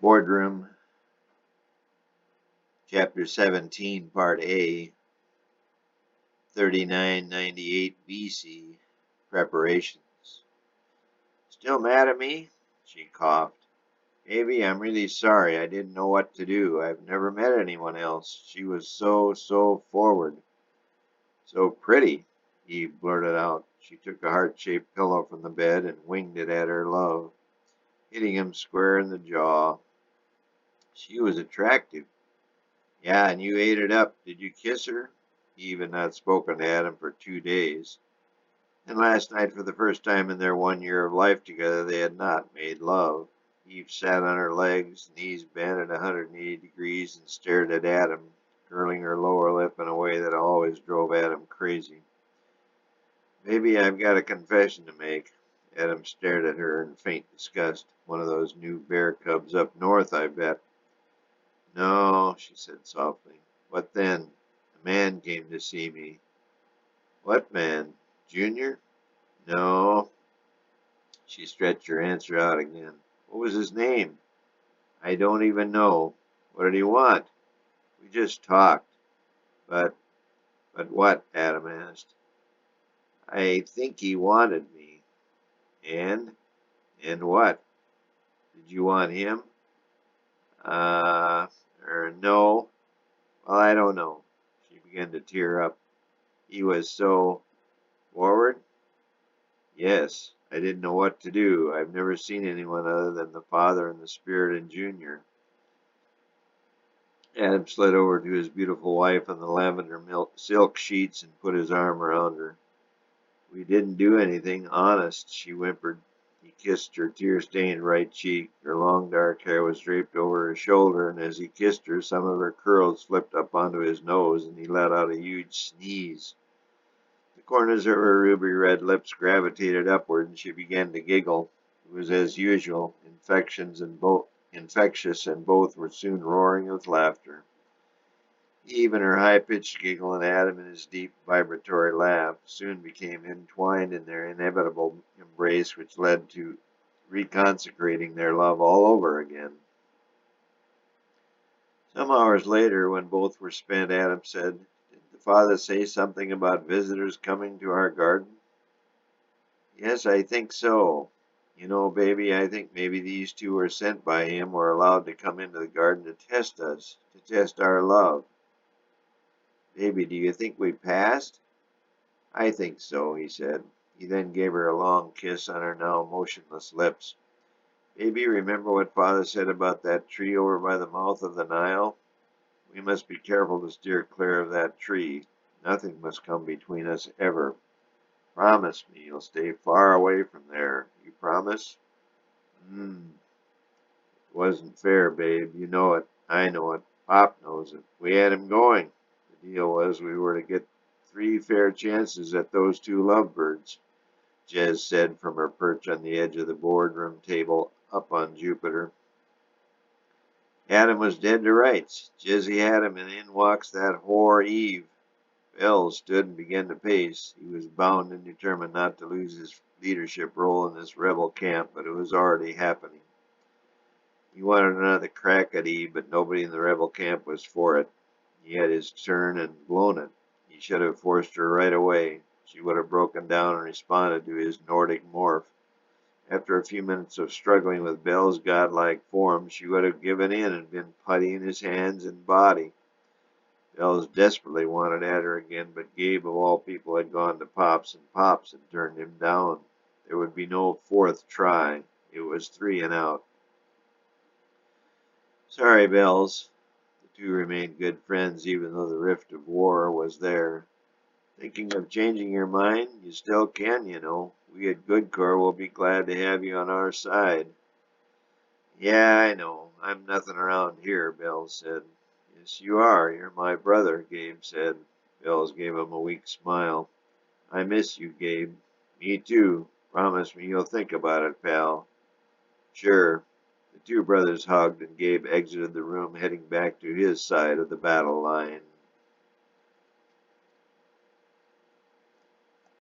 Boardroom, Chapter 17, Part A, 3998 BC, Preparations. Still mad at me? She coughed. Baby, I'm really sorry. I didn't know what to do. I've never met anyone else. She was so forward. So pretty, Eve blurted out. She took a heart-shaped pillow from the bed and winged it at her love, hitting him square in the jaw. She was attractive. Yeah, and you ate it up. Did you kiss her? Eve had not spoken to Adam for 2 days. And last night, for the first time in their 1 year of life together, they had not made love. Eve sat on her legs, knees bent at 180 degrees, and stared at Adam, curling her lower lip in a way that always drove Adam crazy. Maybe I've got a confession to make. Adam stared at her in faint disgust. One of those new bear cubs up north, I bet. No, she said softly. What then? A man came to see me. What man? Junior? No. She stretched her answer out again. What was his name? I don't even know. What did he want? We just talked. But what? Adam asked. I think he wanted me. And? And what? Did you want him? No. Well, I don't know. She began to tear up. He was so forward? Yes. I didn't know what to do. I've never seen anyone other than the Father and the Spirit and Junior. Adam slid over to his beautiful wife on the lavender silk sheets and put his arm around her. We didn't do anything, honest, she whimpered. He kissed her tear-stained right cheek. Her long dark hair was draped over her shoulder, and as he kissed her, some of her curls slipped up onto his nose, and he let out a huge sneeze. The corners of her ruby-red lips gravitated upward, and she began to giggle. It was as usual, infectious, and both were soon roaring with laughter. Even her high-pitched giggle and Adam and his deep, vibratory laugh soon became entwined in their inevitable embrace, which led to reconsecrating their love all over again. Some hours later, when both were spent, Adam said, Did the Father say something about visitors coming to our garden? Yes, I think so. You know, baby, I think maybe these two were sent by him or allowed to come into the garden to test us, to test our love. Baby, do you think we passed? I think so, he said. He then gave her a long kiss on her now motionless lips. Baby, remember what Father said about that tree over by the mouth of the Nile? We must be careful to steer clear of that tree. Nothing must come between us ever. Promise me you'll stay far away from there. You promise? It wasn't fair, babe. You know it. I know it. Pop knows it. We had him going. The deal was we were to get 3 fair chances at those 2 lovebirds, Jez said from her perch on the edge of the boardroom table up on Jupiter. Adam was dead to rights. Jezzy had him, and in walks that whore Eve. Bells stood and began to pace. He was bound and determined not to lose his leadership role in this rebel camp, but it was already happening. He wanted another crack at Eve, but nobody in the rebel camp was for it. He had his turn and blown it. He should have forced her right away. She would have broken down and responded to his Nordic morph. After a few minutes of struggling with Belle's godlike form, she would have given in and been putty in his hands and body. Bells desperately wanted at her again, but Gabe, of all people, had gone to Pops, and Pops had turned him down. There would be no 4th try. It was 3 and out. Sorry, Bells. The 2 remained good friends, even though the rift of war was there. Thinking of changing your mind? You still can, you know. We at Goodcore will be glad to have you on our side. Yeah, I know. I'm nothing around here, Bells said. Yes, you are. You're my brother, Gabe said. Bells gave him a weak smile. I miss you, Gabe. Me too. Promise me you'll think about it, pal. Sure. The 2 brothers hugged, and Gabe exited the room, heading back to his side of the battle line.